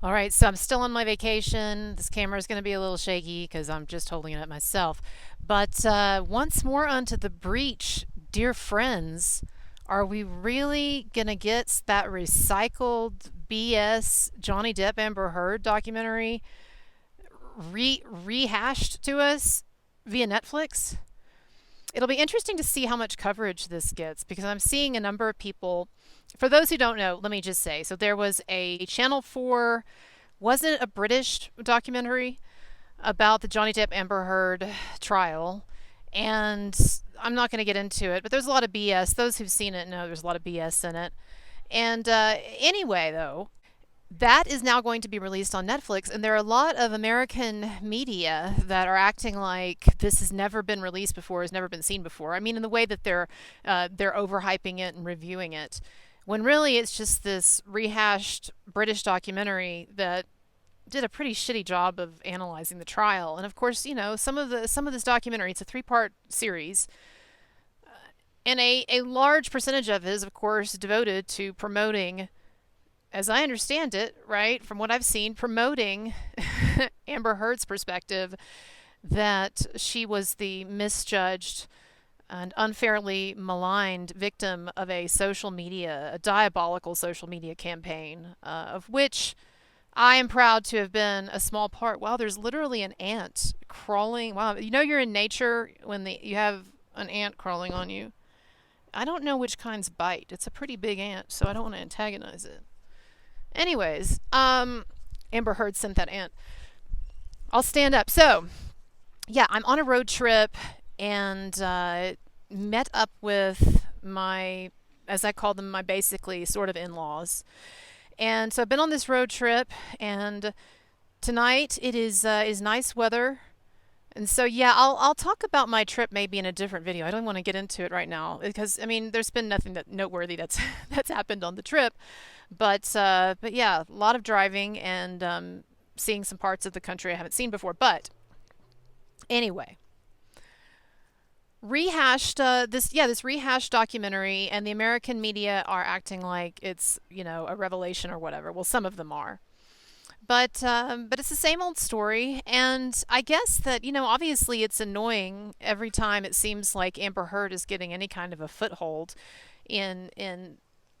All right, so I'm still on my vacation. This camera is going to be a little shaky because I'm just holding it up myself. But once more onto the breach, dear friends. Are we really going to get that recycled BS Johnny Depp Amber Heard documentary rehashed to us via Netflix? It'll be interesting to see how much coverage this gets because I'm seeing a number of people. For those who don't know, let me just say so there was a Channel 4, wasn't it a British documentary about the Johnny Depp Amber Heard trial? And I'm not going to get into it, but there's a lot of BS. Those who've seen it know there's a lot of BS in it. And anyway, though, that is now going to be released on Netflix, and there are a lot of American media that are acting like this has never been released before, has never been seen before. I mean, in the way that they're overhyping it and reviewing it, when really it's just this rehashed British documentary that did a pretty shitty job of analyzing the trial. And of course, some of this documentary, it's a three-part series, and a large percentage of it is, of course, devoted to promoting, as I understand it, right, from what I've seen, promoting Amber Heard's perspective that she was the misjudged and unfairly maligned victim of a diabolical social media campaign, of which I am proud to have been a small part. Wow, there's literally an ant crawling. Wow, you're in nature when you have an ant crawling on you. I don't know which kinds bite. It's a pretty big ant, so I don't want to antagonize it. Anyways, Amber Heard sent that ant. I'll stand up. So, yeah, I'm on a road trip and met up with my, as I call them, my basically sort of in-laws. And so I've been on this road trip, and tonight it is nice weather. And so yeah, I'll talk about my trip maybe in a different video. I don't want to get into it right now because I mean there's been nothing that noteworthy that's that's happened on the trip, but yeah, a lot of driving and seeing some parts of the country I haven't seen before. But anyway, this rehashed documentary, and the American media are acting like it's a revelation or whatever. Well, some of them are. But it's the same old story, and I guess that obviously it's annoying every time it seems like Amber Heard is getting any kind of a foothold in in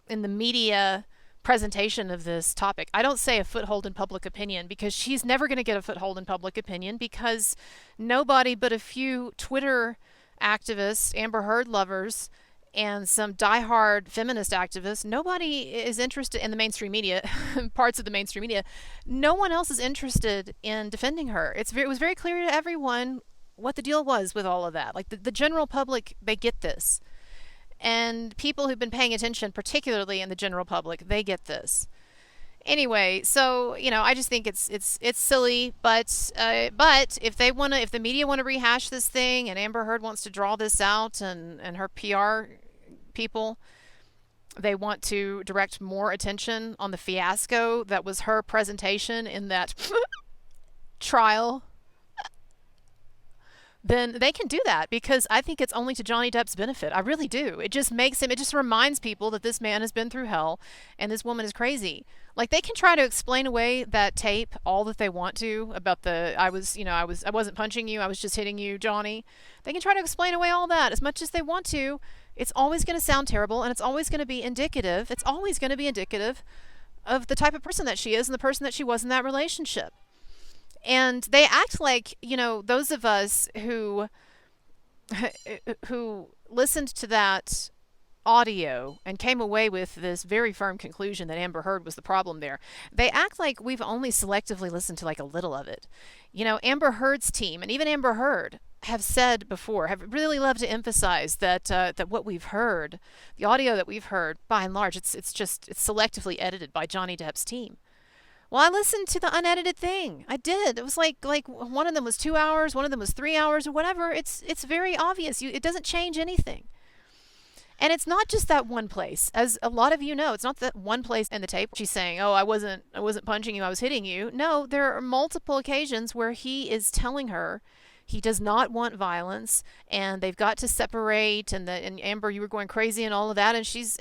the media presentation of this topic. I don't say a foothold in public opinion because she's never going to get a foothold in public opinion because nobody but a few Twitter activists, Amber Heard lovers, and some diehard feminist activists. Nobody is interested in the mainstream media, parts of the mainstream media. No one else is interested in defending her. It was very clear to everyone what the deal was with all of that. Like the general public, they get this. And people who've been paying attention, particularly in the general public, they get this. Anyway, so I just think it's silly, but if if the media want to rehash this thing, and Amber Heard wants to draw this out, and her PR people, they want to direct more attention on the fiasco that was her presentation in that trial, then they can do that because I think it's only to Johnny Depp's benefit. I really do. It just it just reminds people that this man has been through hell and this woman is crazy. Like they can try to explain away that tape all that they want to about I wasn't punching you, I was just hitting you, Johnny. They can try to explain away all that as much as they want to. It's always going to sound terrible, and it's always going to be indicative. It's always going to be indicative of the type of person that she is and the person that she was in that relationship. And they act like those of us who listened to that audio and came away with this very firm conclusion that Amber Heard was the problem there. They act like we've only selectively listened to like a little of it. Amber Heard's team and even Amber Heard have said before, have really loved to emphasize that what we've heard, the audio that we've heard, by and large, it's selectively edited by Johnny Depp's team. Well, I listened to the unedited thing. I did. It was like one of them was 2 hours, one of them was 3 hours, or whatever. It's very obvious. It doesn't change anything. And it's not just that one place, as a lot of you know. It's not that one place in the tape. She's saying, "Oh, I wasn't punching you. I was hitting you." No, there are multiple occasions where he is telling her he does not want violence, and they've got to separate. And Amber, you were going crazy and all of that, and she's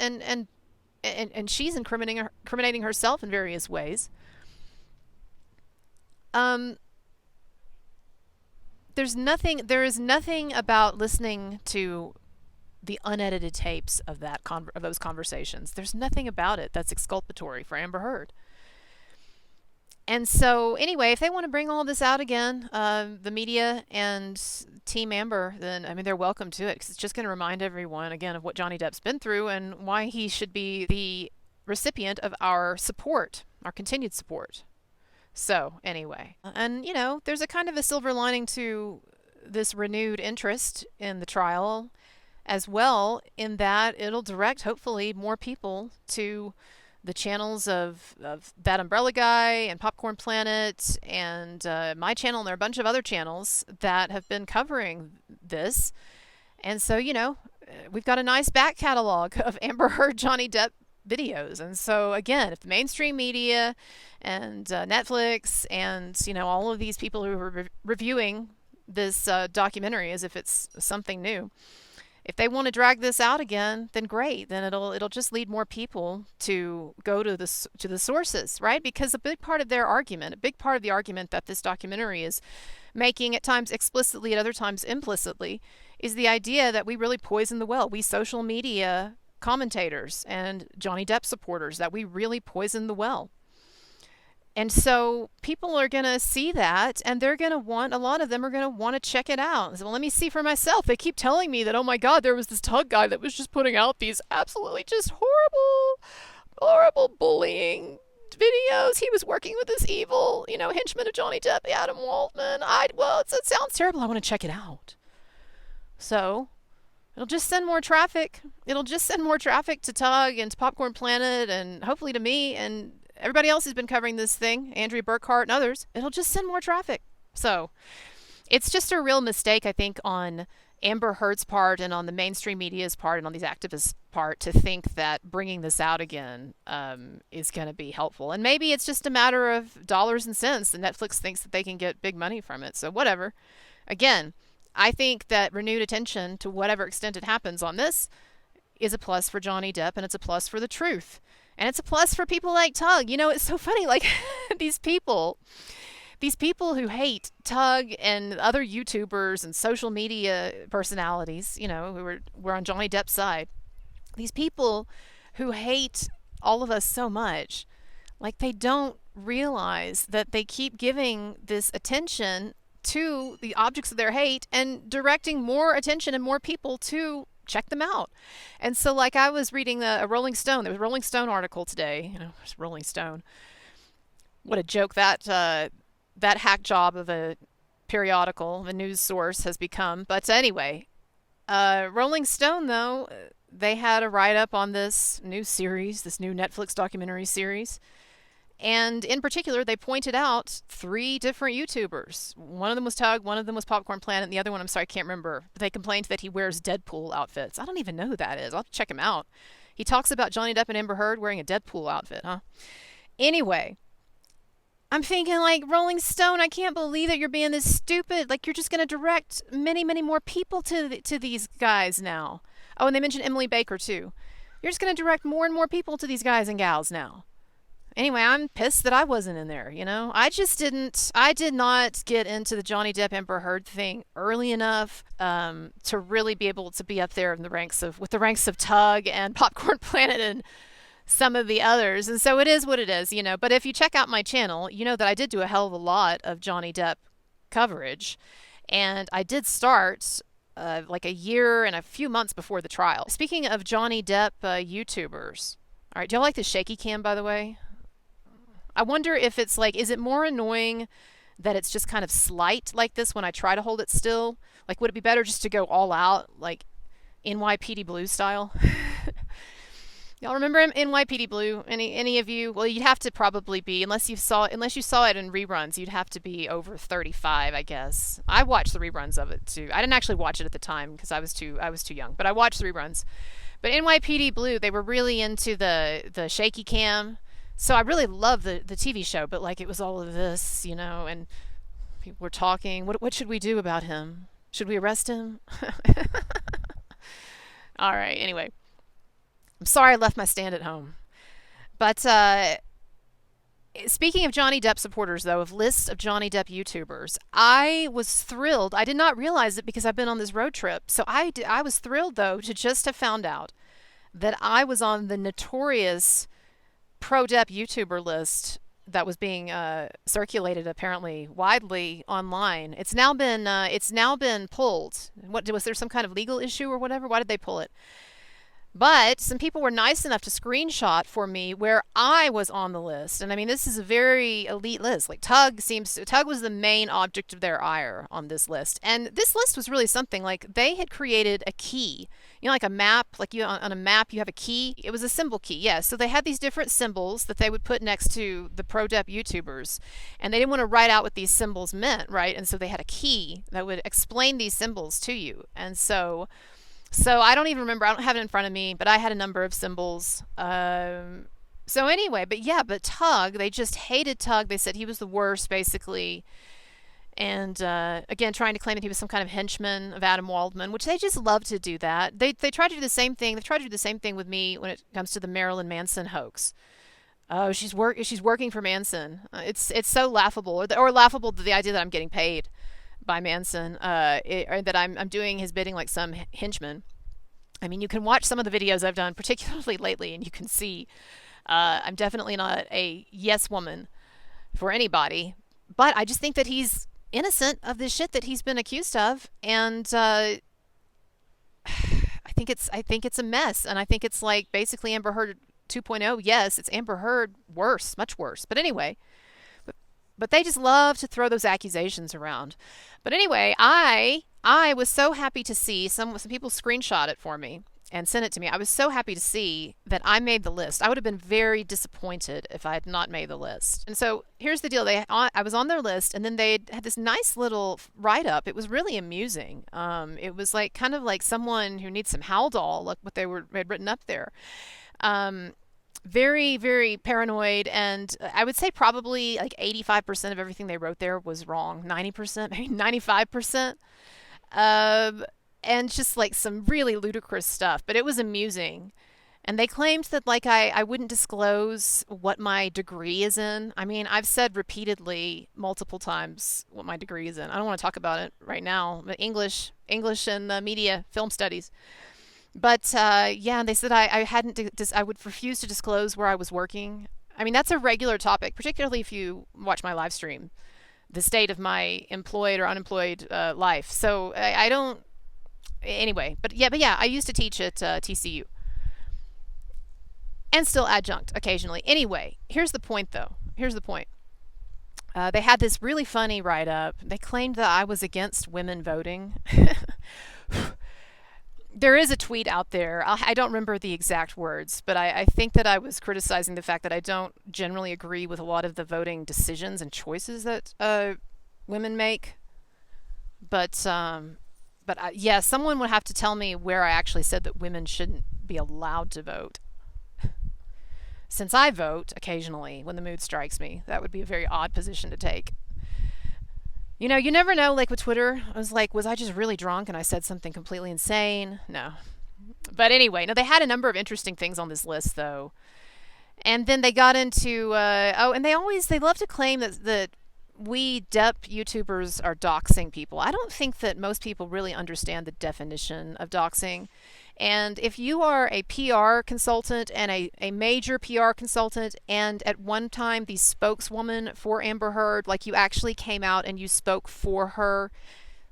she's incriminating herself in various ways. Um, there is nothing about listening to the unedited tapes of of those conversations. There's nothing about it that's exculpatory for Amber Heard. And so, anyway, if they want to bring all this out again, the media and Team Amber, then I mean they're welcome to it because it's just going to remind everyone again of what Johnny Depp's been through and why he should be the recipient of our support, our continued support. So, anyway, and there's a kind of a silver lining to this renewed interest in the trial as well, in that it'll direct, hopefully, more people to the channels of That Umbrella Guy and Popcorn Planet and my channel, and there are a bunch of other channels that have been covering this. And so, we've got a nice back catalog of Amber Heard Johnny Depp videos. And so, again, if the mainstream media and Netflix and, all of these people who are reviewing this documentary as if it's something new, if they want to drag this out again, then great. Then it'll just lead more people to go to the sources, right? Because a big part of their argument, a big part of the argument that this documentary is making at times explicitly, at other times implicitly, is the idea that we really poison the well. We social media commentators and Johnny Depp supporters, that we really poison the well. And so people are going to see that and they're going to want, a lot of them are going to want to check it out. So, well, let me see for myself. They keep telling me that, oh my God, there was this Tug guy that was just putting out these absolutely just horrible bullying videos. He was working with this evil, henchman of Johnny Depp, Adam Waldman. It sounds terrible. I want to check it out. So it'll just send more traffic. It'll just send more traffic to Tug and to Popcorn Planet and hopefully to me and everybody else who's been covering this thing, Andrea Burkhart and others. It'll just send more traffic. So it's just a real mistake, I think, on Amber Heard's part and on the mainstream media's part and on these activists' part to think that bringing this out again is going to be helpful. And maybe it's just a matter of dollars and cents. And Netflix thinks that they can get big money from it. So whatever. Again, I think that renewed attention, to whatever extent it happens on this, is a plus for Johnny Depp and it's a plus for the truth. And it's a plus for people like Tug. It's so funny, like these people who hate Tug and other YouTubers and social media personalities, who were on Johnny Depp's side. These people who hate all of us so much, like they don't realize that they keep giving this attention to the objects of their hate and directing more attention and more people to check them out. And so, like, I was reading a Rolling Stone. There was a Rolling Stone article today. It's Rolling Stone. What a joke that hack job of a periodical, a news source, has become. But anyway, Rolling Stone, though, they had a write-up on this new series, this new Netflix documentary series. And in particular, they pointed out 3 different YouTubers. One of them was Tug, one of them was Popcorn Planet, and the other one, I'm sorry, I can't remember. But they complained that he wears Deadpool outfits. I don't even know who that is. I'll have to check him out. He talks about Johnny Depp and Amber Heard wearing a Deadpool outfit, huh? Anyway, I'm thinking, like, Rolling Stone, I can't believe that you're being this stupid. Like, you're just going to direct many, many more people to these guys now. Oh, and they mentioned Emily Baker, too. You're just going to direct more and more people to these guys and gals now. Anyway, I'm pissed that I wasn't in there, I did not get into the Johnny Depp Amber Heard thing early enough to really be able to be up there in with the ranks of Tug and Popcorn Planet and some of the others. And so it is what it is, But if you check out my channel, you know that I did do a hell of a lot of Johnny Depp coverage. And I did start like a year and a few months before the trial. Speaking of Johnny Depp YouTubers, all right, do y'all like the shaky cam, by the way? I wonder if it's like, is it more annoying that it's just kind of slight like this when I try to hold it still? Like, would it be better just to go all out, like NYPD Blue style? Y'all remember NYPD Blue? Any of you? Well, you'd have to probably be, unless you saw it in reruns, you'd have to be over 35, I guess. I watched the reruns of it too. I didn't actually watch it at the time because I was too young, but I watched the reruns. But NYPD Blue, they were really into the shaky cam. So I really love the TV show, but like it was all of this, and people were talking. What should we do about him? Should we arrest him? All right, anyway. I'm sorry I left my stand at home. But Speaking of Johnny Depp supporters, though, of lists of Johnny Depp YouTubers, I was thrilled. I did not realize it because I've been on this road trip. So I was thrilled, though, to just have found out that I was on the notorious Pro-Depp YouTuber list that was being circulated apparently widely online. It's now been pulled. What was there some kind of legal issue or whatever? Why did they pull it? But some people were nice enough to screenshot for me where I was on the list. And I mean, this is a very elite list. Like Tug was the main object of their ire on this list. And this list was really something. Like they had created a key, like a map, like you on a map, you have a key. It was a symbol key. Yeah. So they had these different symbols that they would put next to the Pro-Depp YouTubers. And they didn't want to write out what these symbols meant, right? And so they had a key that would explain these symbols to you. And so I don't even remember. I don't have it in front of me, but I had a number of symbols. So anyway, but Tug, they just hated Tug. They said he was the worst, basically. And again, trying to claim that he was some kind of henchman of Adam Waldman, which they just love to do that. They try to do the same thing. They've tried to do the same thing with me when it comes to the Marilyn Manson hoax. Oh, she's working for Manson. It's so laughable, or laughable the idea that I'm getting paid by Manson, or that I'm doing his bidding like some henchman. I mean, you can watch some of the videos I've done, particularly lately, and you can see I'm definitely not a yes woman for anybody. But I just think that he's innocent of this shit that he's been accused of, and I think it's a mess, and I think it's like basically Amber Heard 2.0. Yes, it's Amber Heard worse, much worse. But anyway. But they just love to throw those accusations around. But anyway, I was so happy to see some people screenshot it for me and sent it to me. I was so happy to see that I made the list. I would have been very disappointed if I had not made the list. And so here's the deal. I was on their list, and then they had this nice little write-up. It was really amusing. It was like kind of like someone who needs some Haldol, like what had written up there. Very, very paranoid, and I would say probably like 85% of everything they wrote there was wrong. 90%, maybe 95%. And just like some really ludicrous stuff, but it was amusing. And they claimed that like I wouldn't disclose what my degree is in. I mean, I've said repeatedly multiple times what my degree is in. I don't want to talk about it right now, but English and media, film studies. But yeah, they said I would refuse to disclose where I was working. I mean, that's a regular topic, particularly if you watch my live stream, the state of my employed or unemployed life. So I don't. Anyway, but yeah, I used to teach at TCU and still adjunct occasionally. Anyway, here's the point, though. Here's the point. They had this really funny write-up. They claimed that I was against women voting. There is a tweet out there. I don't remember the exact words, but I think that I was criticizing the fact that I don't generally agree with a lot of the voting decisions and choices that women make. But yeah, someone would have to tell me where I actually said that women shouldn't be allowed to vote. Since I vote occasionally when the mood strikes me, that would be a very odd position to take. You never know, like with Twitter, I was like, was I just really drunk and I said something completely insane? No. But anyway, no, they had a number of interesting things on this list, though. And then they got into, and they love to claim that we Depp YouTubers are doxing people. I don't think that most people really understand the definition of doxing. And if you are a PR consultant and a major PR consultant, and at one time the spokeswoman for Amber Heard, like you actually came out and you spoke for her,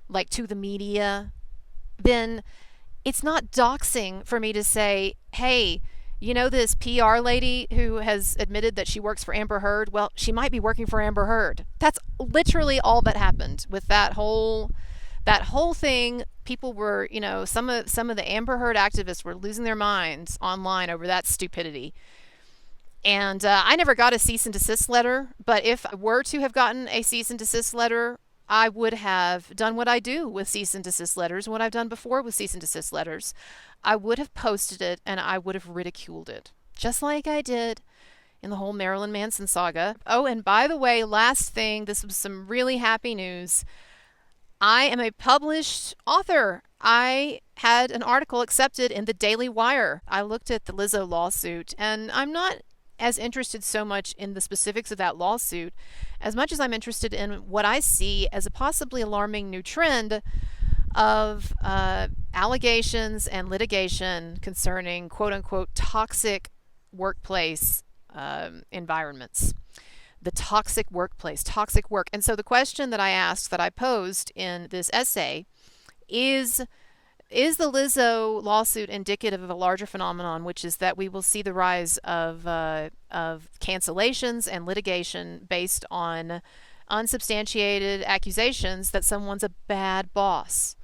like to the media, then it's not doxing for me to say, hey, this PR lady who has admitted that she works for Amber Heard? Well, she might be working for Amber Heard. That's literally all that happened with that whole thing. People were, some of the Amber Heard activists were losing their minds online over that stupidity. And I never got a cease and desist letter, but if I were to have gotten a cease and desist letter, I would have done what I do with cease and desist letters, what I've done before with cease and desist letters. I would have posted it and I would have ridiculed it, just like I did in the whole Marilyn Manson saga. Oh, and by the way, last thing, this was some really happy news. I am a published author. I had an article accepted in the Daily Wire. I looked at the Lizzo lawsuit, and I'm not as interested so much in the specifics of that lawsuit as much as I'm interested in what I see as a possibly alarming new trend of allegations and litigation concerning quote unquote toxic workplace environments. The toxic workplace, toxic work. And so the question that I asked, that I posed in this essay, is is the Lizzo lawsuit indicative of a larger phenomenon, which is that we will see the rise of cancellations and litigation based on unsubstantiated accusations that someone's a bad boss?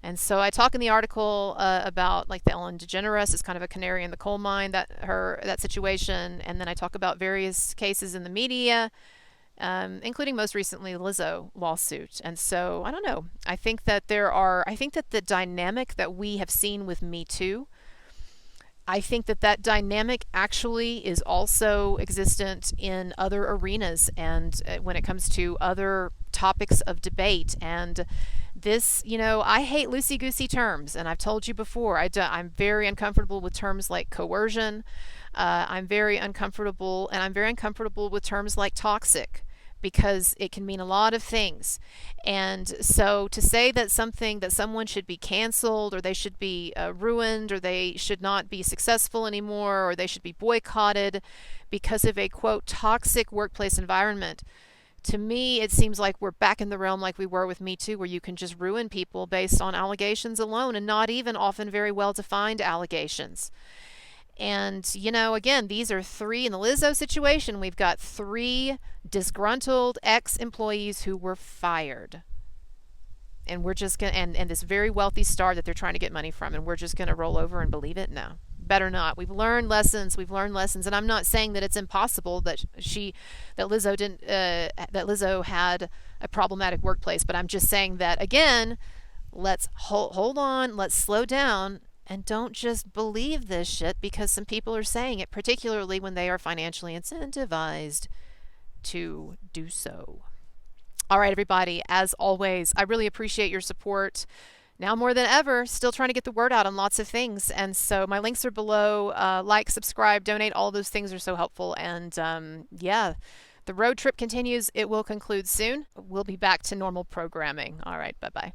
And so I talk in the article about like the Ellen DeGeneres is kind of a canary in the coal mine, that situation, and then I talk about various cases in the media, including most recently the Lizzo lawsuit. And so I don't know. I think that the dynamic that we have seen with Me Too, I think that that dynamic actually is also existent in other arenas and when it comes to other topics of debate. And this, I hate loosey-goosey terms, and I've told you before, I'm very uncomfortable with terms like coercion. I'm very uncomfortable with terms like toxic, because it can mean a lot of things. And so to say that someone should be canceled, or they should be ruined, or they should not be successful anymore, or they should be boycotted because of a quote toxic workplace environment, to me it seems like we're back in the realm like we were with Me Too, where you can just ruin people based on allegations alone, and not even often very well defined allegations. And, again, these are three, in the Lizzo situation, we've got three disgruntled ex-employees who were fired. And we're just going to, and this very wealthy star that they're trying to get money from, and we're just going to roll over and believe it? No. Better not. We've learned lessons. And I'm not saying that it's impossible that Lizzo had a problematic workplace, but I'm just saying that, again, let's hold on, let's slow down, and don't just believe this shit because some people are saying it, particularly when they are financially incentivized to do so. All right, everybody, as always, I really appreciate your support. Now more than ever, still trying to get the word out on lots of things. And so my links are below. Like, subscribe, donate, all those things are so helpful. And the road trip continues. It will conclude soon. We'll be back to normal programming. All right, bye-bye.